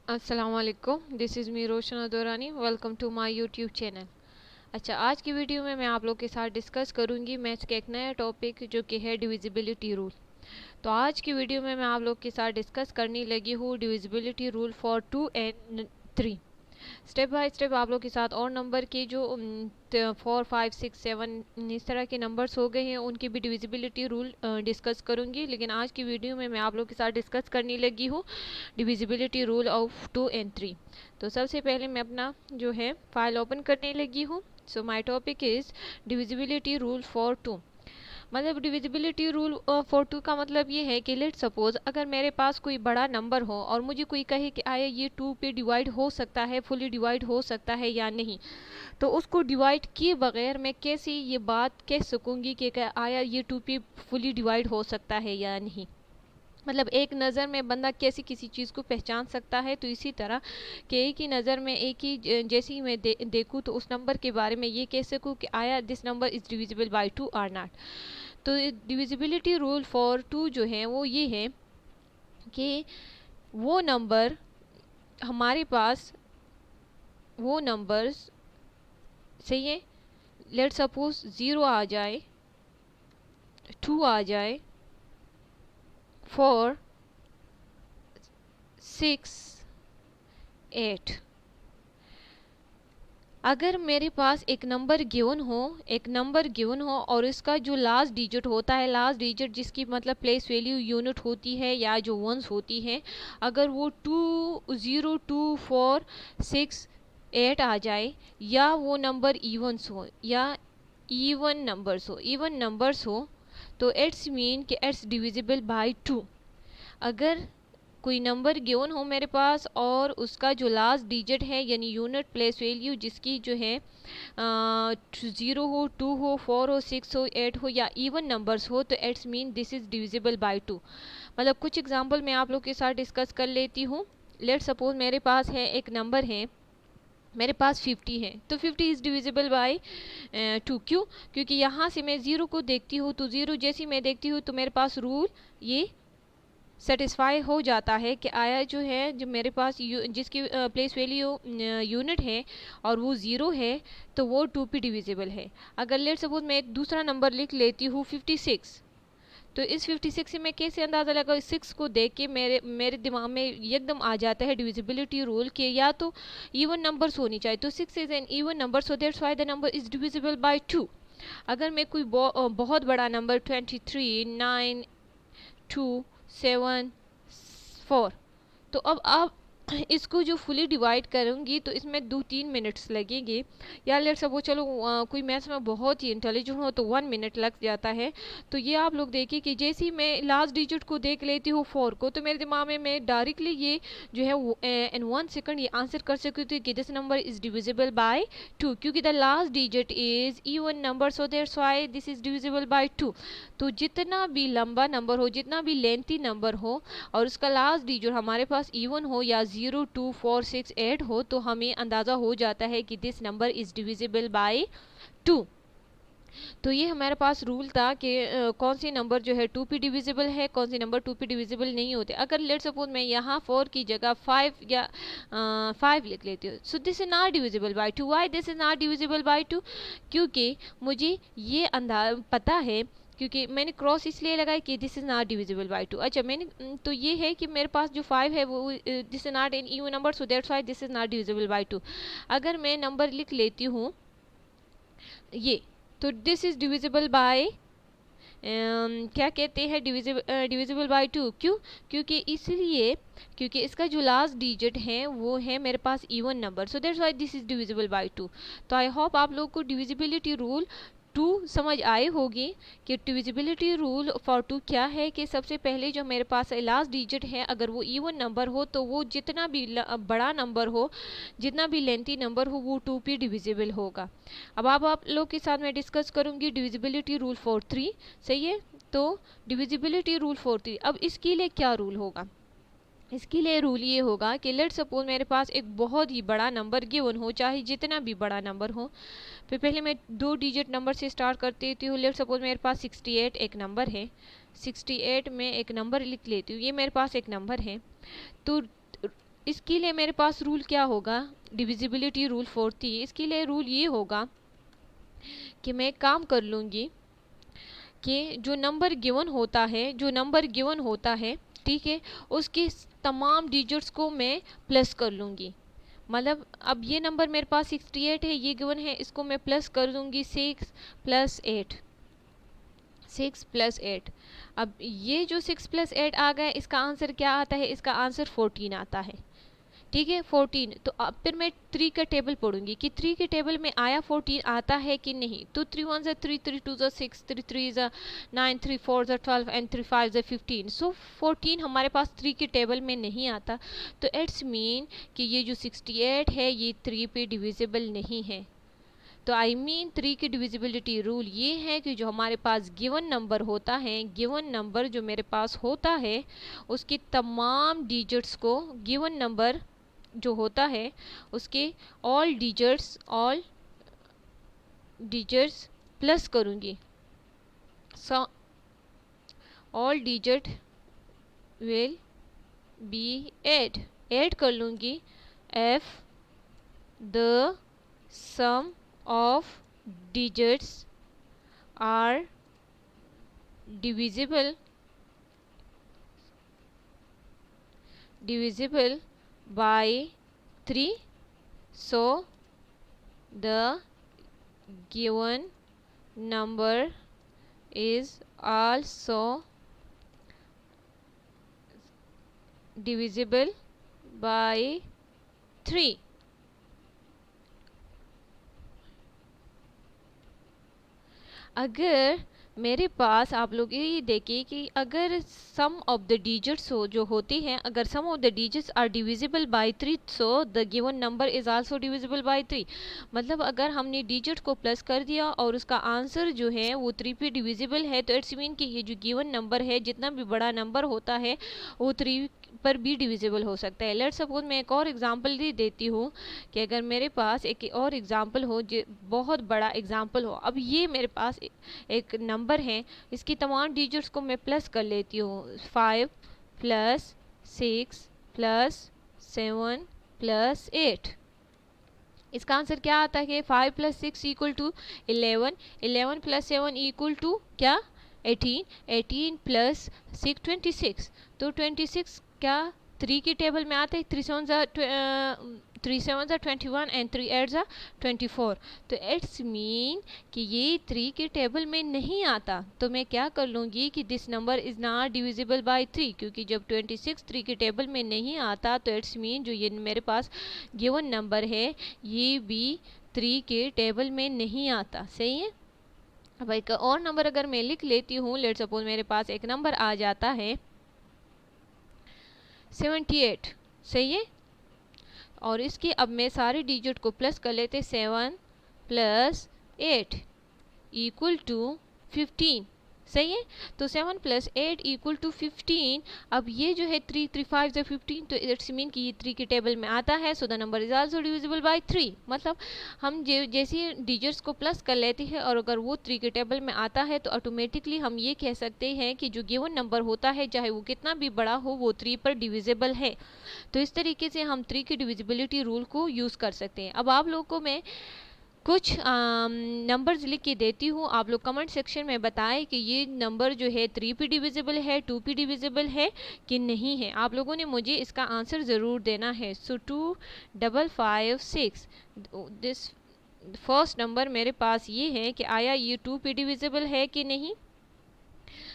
अस्सलामुअलैकुम, this is me Roshan Adaurani. Welcome to my YouTube channel. अच्छा, आज की वीडियो में मैं आप लोग के साथ डिस्कस करूंगी मैथ्स का एक नया टॉपिक जो कि है डिविजिबिलिटी रूल। तो आज की वीडियो में मैं आप लोग के साथ डिस्कस करने लगी हूँ divisibility rule for 2 and 3। Step by step आप लोग के साथ और नंबर के जो 4, 5, 6, 7 इस तरह के नंबर्स हो गए हैं उनकी भी डिविजिबिलिटी रूल डिस्कस करूंगी। लेकिन आज की वीडियो में मैं आप लोग के साथ डिस्कस करने लगी हूँ डिविजिबिलिटी रूल ऑफ 2 एंड 3। तो सबसे पहले मैं अपना जो है फाइल ओपन करने लगी हूँ। So my topic is divisibility rule for 2। मतलब डिविजिबिलिटी रूल फॉर 2 का मतलब ये है कि लेट सपोज अगर मेरे पास कोई बड़ा नंबर हो और मुझे कोई कहे कि आया ये 2 पे डिवाइड हो सकता है, फुली डिवाइड हो सकता है या नहीं, तो उसको डिवाइड किए बगैर मैं कैसे ये बात कह सकूंगी कि आया ये 2 पे फुली डिवाइड हो सकता है या नहीं। मतलब एक नज़र में बंदा कैसे किसी चीज़ को पहचान सकता है, तो इसी तरह कि एक ही नज़र में एक ही जैसे ही मैं देखूँ तो उस नंबर के बारे में ये कह सकूँ कि आया this number is divisible by 2 or not. तो डिविजिबिलिटी रूल फॉर 2 जो है वो ये है कि वो नंबर हमारे पास वो नंबर्स सही है, लेट सपोज 0 आ जाए, 2 आ जाए, 4, 6, 8। अगर मेरे पास एक नंबर गिवन हो और इसका जो लास्ट डिजिट होता है, लास्ट डिजिट जिसकी मतलब प्लेस वैल्यू यूनिट होती है या जो वंस होती है, अगर वो 2, 0, 2, 4, 6, 8 आ जाए या वो नंबर इवन्स हो या इवन नंबर्स हो तो इट्स मीन कि इट्स डिविजिबल बाय 2। अगर कोई नंबर गिवन हो मेरे पास और उसका जो लास्ट डिजिट है यानी यूनिट प्लेस वैल्यू जिसकी जो है 0 हो, 2 हो, 4 हो, 6 हो, 8 हो या इवन नंबर्स हो, तो it's mean this is divisible by 2। मतलब कुछ एग्जांपल मैं आप लोग के साथ डिस्कस कर लेती हूँ। लेट सपोज मेरे पास है एक नंबर है, मेरे पास 50 है, तो 50 इज़ डिविजिबल बाय 2। क्यों? क्योंकि यहाँ से मैं ज़ीरो को देखती हूँ तो ज़ीरो जैसी मैं देखती हूँ तो मेरे पास रूल ये सेटिस्फाई हो जाता है कि आया जो है जो मेरे पास जिसकी प्लेस वैल्यू यूनिट है और वो ज़ीरो है तो वो 2 पे डिविजिबल है। अगर लेट सपोज मैं एक दूसरा नंबर लिख लेती हूँ 56, तो इस 56 से मैं कैसे अंदाज़ा लगा, 6 को देख के मेरे मेरे दिमाग में एकदम आ जाता है डिविजिबिलिटी रूल कि या तो इवन नंबर्स होनी चाहिए, तो 6 is an even number so that's why the number is divisible by 2। अगर मैं कोई बहुत बड़ा नंबर 23, 9, 2, 7, 4, तो अब आप इसको जो फुली डिवाइड करूँगी तो इसमें 2-3 मिनट्स लगेंगे। या लेट सपोज चलो कोई मैथ्स में बहुत ही इंटेलिजेंट हो तो 1 मिनट लग जाता है। तो ये आप लोग देखिए कि जैसे ही मैं लास्ट डिजिट को देख लेती हूँ 4 को, तो मेरे दिमाग में मैं डायरेक्टली ये जो है इन 1 सेकंड ये आंसर कर सकती हूँ कि this number is divisible by 2 क्योंकि the last digit is even number so that's why this is divisible by 2। तो जितना भी लंबा नंबर हो, जितना भी लेंथी नंबर हो और उसका लास्ट डिजिट हमारे पास इवन हो या 0, 2, 4, 6, 8 हो, तो हमें अंदाज़ा हो जाता है कि this number is divisible by 2। तो ये हमारे पास रूल था कि कौन सी नंबर जो है 2 पे डिविजिबल है, कौन सी नंबर 2 पे डिविजिबल नहीं होते। अगर लेट सपोज मैं यहाँ 4 की जगह 5 या 5 लिख लेती हूँ, so this is not divisible by 2। Why this is not divisible by 2? क्योंकि मुझे ये पता है, क्योंकि मैंने क्रॉस इसलिए लगाई कि this is not divisible by 2। अच्छा, मैंने तो ये है कि मेरे पास जो 5 है वो this is not an even number so that's why this is not divisible by 2। अगर मैं नंबर लिख लेती हूँ ये, तो दिस इज डिविजिबल बाय क्या कहते हैं, डिविजिबल बाय 2। क्यों? क्योंकि इसलिए क्योंकि इसका जो लास्ट डिजिट है वो है मेरे पास even number, so that's why this is divisible by 2। तो आई होप आप लोग को डिविजिबिलिटी रूल 2 समझ आई होगी कि डिविजिबिलिटी रूल फॉर 2 क्या है। कि सबसे पहले जो मेरे पास लास्ट डिजिट है अगर वो इवन नंबर हो तो वो जितना भी बड़ा नंबर हो, जितना भी लेंथी नंबर हो, वो 2 पे डिविजिबल होगा। अब आप लोग के साथ मैं डिस्कस करूंगी डिविजिबिलिटी रूल फॉर 3। सही है, तो डिविजिबिलिटी रूल फॉर 3, अब इसके लिए क्या रूल होगा? इसके लिए रूल ये होगा कि लेट सपोज मेरे पास एक बहुत ही बड़ा नंबर गिवन हो, चाहे जितना भी बड़ा नंबर हो। फिर पहले मैं 2 डिजिट नंबर से स्टार्ट कर देती हूँ। लेट सपोज मेरे पास 68 एक नंबर है, 68 में एक नंबर लिख लेती हूँ, ये मेरे पास एक नंबर है। तो इसके लिए मेरे पास रूल क्या होगा, डिविजिबिलिटी रूल 4 थी, इसके लिए रूल ये होगा कि मैं एक काम कर लूँगी कि जो नंबर गिवन होता है ठीक है, उसके तमाम डिजिट्स को मैं प्लस कर लूँगी। मतलब अब ये नंबर मेरे पास 68 है, ये गिवन है, इसको मैं प्लस कर दूँगी 6 + 8, 6 + 8। अब ये जो 6 + 8 आ गया, इसका आंसर क्या आता है, इसका आंसर 14 आता है। ठीक है 14। तो अब फिर मैं 3 का टेबल पढ़ूंगी कि 3 के टेबल में आया 14 आता है कि नहीं। तो 3 1 3, 3 2 6, 3 3 9, 3 4 12 एंड 3 5 15। सो 14 हमारे पास 3 के टेबल में नहीं आता। तो इट्स मीन कि ये जो 68 है ये 3 पे डिविजिबल नहीं है। तो आई मीन 3 की डिविजिबिलिटी रूल ये है कि जो हमारे पास गिवन नंबर होता है, गिवन नंबर जो मेरे पास होता है उसके तमाम डिजिट्स को, गिवन नंबर जो होता है उसके ऑल डिजिट्स प्लस करूँगी। So all digit will be add कर लूँगी if the sum of digits are divisible by 3, so the given number is also divisible by 3। अगर मेरे पास आप लोग ये देखिए कि अगर सम ऑफ द डिजिट्स जो होती हैं, अगर sum of the digits are divisible by 3, so the given number is also divisible by 3। मतलब अगर हमने डिजिट को प्लस कर दिया और उसका आंसर जो है वो 3 पे डिविजिबल है, तो इट्स मीन कि ये जो गिवन नंबर है, जितना भी बड़ा नंबर होता है वो 3 पर भी डिविजिबल हो सकता है। लेट्स सपोज मैं एक और एग्जांपल दे देती हूँ कि अगर मेरे पास एक और एग्जांपल हो, जो बहुत बड़ा एग्जांपल हो। अब ये मेरे पास एक नंबर है, इसकी तमाम डिजिट्स को मैं प्लस कर लेती हूँ। 5 + 6 + 7 + 8। इसका आंसर क्या आता है कि 5 + 6 = 11, 11 + 7 = क्या, 18, 18 + 6 26। तो 26 क्या 3 की टेबल में आते हैं। 3 7 = 21 एंड 3 8 = 24। तो इट्स मीन कि ये 3 के टेबल में नहीं आता। तो मैं क्या कर लूँगी कि this number is not divisible by 3, क्योंकि जब 26 3 के टेबल में नहीं आता तो इट्स मीन जो ये मेरे पास गिवन नंबर है ये भी 3 के टेबल में नहीं आता। सही है। अब एक और नंबर अगर मैं लिख लेती हूँ, लेट्स सपोज मेरे पास एक नंबर आ जाता है 78। सही है। और इसके अब मैं सारे डिजिट को प्लस कर लेते, 7 + 8 = 15। सही है। तो 7 + 8 = 15। अब ये जो है 3 3 5 15, तो इट्स मीन कि ये 3 के टेबल में आता है। So the number is also divisible by 3। मतलब हम जैसे डिजिट्स को प्लस कर लेते हैं और अगर वो 3 के टेबल में आता है तो ऑटोमेटिकली हम ये कह सकते हैं कि जो गिवन नंबर होता है चाहे वो कितना भी बड़ा हो वो 3 पर डिविजिबल है। तो इस तरीके से हम 3 की डिविजिबिलिटी रूल को यूज़ कर सकते हैं। अब आप लोगों को मैं कुछ नंबर्स लिख के देती हूँ, आप लोग कमेंट सेक्शन में बताएं कि ये नंबर जो है 3 पे डिविजिबल है, 2 पे डिविजिबल है कि नहीं है। आप लोगों ने मुझे इसका आंसर ज़रूर देना है। सो 2 5 5 6, दिस फर्स्ट नंबर मेरे पास ये है कि आया ये 2 पे डिविजिबल है कि नहीं।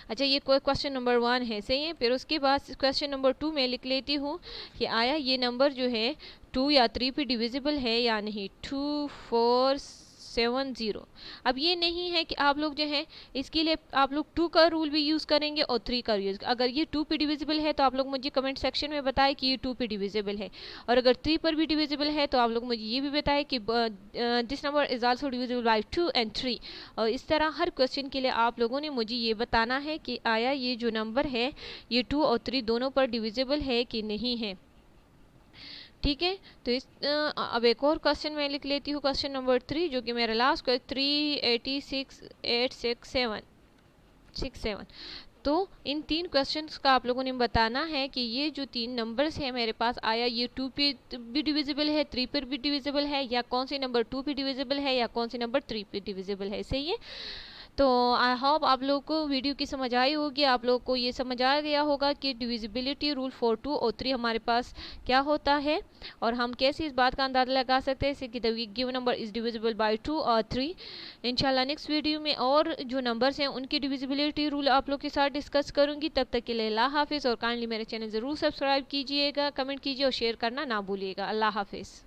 अच्छा ये क्वेश्चन नंबर 1 है। सही है। फिर उसके बाद क्वेश्चन नंबर 2 में लिख लेती हूँ कि आया ये नंबर जो है 2 या 3 पे डिविजिबल है या नहीं। 2 4 7 0। अब ये नहीं है कि आप लोग जो है इसके लिए आप लोग 2 का रूल भी यूज़ करेंगे और 3 का यूज़। अगर ये 2 पे डिविजिबल है तो आप लोग मुझे कमेंट सेक्शन में बताएं कि ये 2 पे डिविजिबल है, और अगर 3 पर भी डिविजिबल है तो आप लोग मुझे ये भी बताएं कि this number is also divisible by 2 and 3। और इस तरह हर क्वेश्चन के लिए आप लोगों ने मुझे ये बताना है कि आया ये जो नंबर है ये 2 और 3 दोनों पर डिविजिबल है कि नहीं है। ठीक है। तो इस अब एक और क्वेश्चन मैं लिख लेती हूँ, क्वेश्चन नंबर 3, जो कि मेरा लास्ट क्वेश्चन 3 86 8 6 7 6 7। तो इन 3 क्वेश्चंस का आप लोगों ने बताना है कि ये जो 3 नंबर्स है मेरे पास आया, ये 2 पे भी डिविजिबल है, 3 पर भी डिविजिबल है, या कौन से नंबर 2 पे डिविजिबल है, या कौन से नंबर 3 पे डिविजिबल है। सही है। तो आई होप आप लोगों को वीडियो की समझ आई होगी, आप लोगों को ये समझ आ गया होगा कि डिविजिबिलिटी रूल फॉर 2 और 3 हमारे पास क्या होता है, और हम कैसे इस बात का अंदाज़ा लगा सकते हैं कि the given number is divisible by 2 और 3। इंशाल्लाह नेक्स्ट वीडियो में और जो नंबर्स हैं उनकी डिविजिबिलिटी रूल आप लोग के साथ डिस्कस करूंगी। तब तक के लिए अल्लाह हाफिज़, और काइंडली मेरे चैनल ज़रूर सब्सक्राइब कीजिएगा, कमेंट कीजिए और शेयर करना ना भूलिएगा। अल्लाह हाफिज़।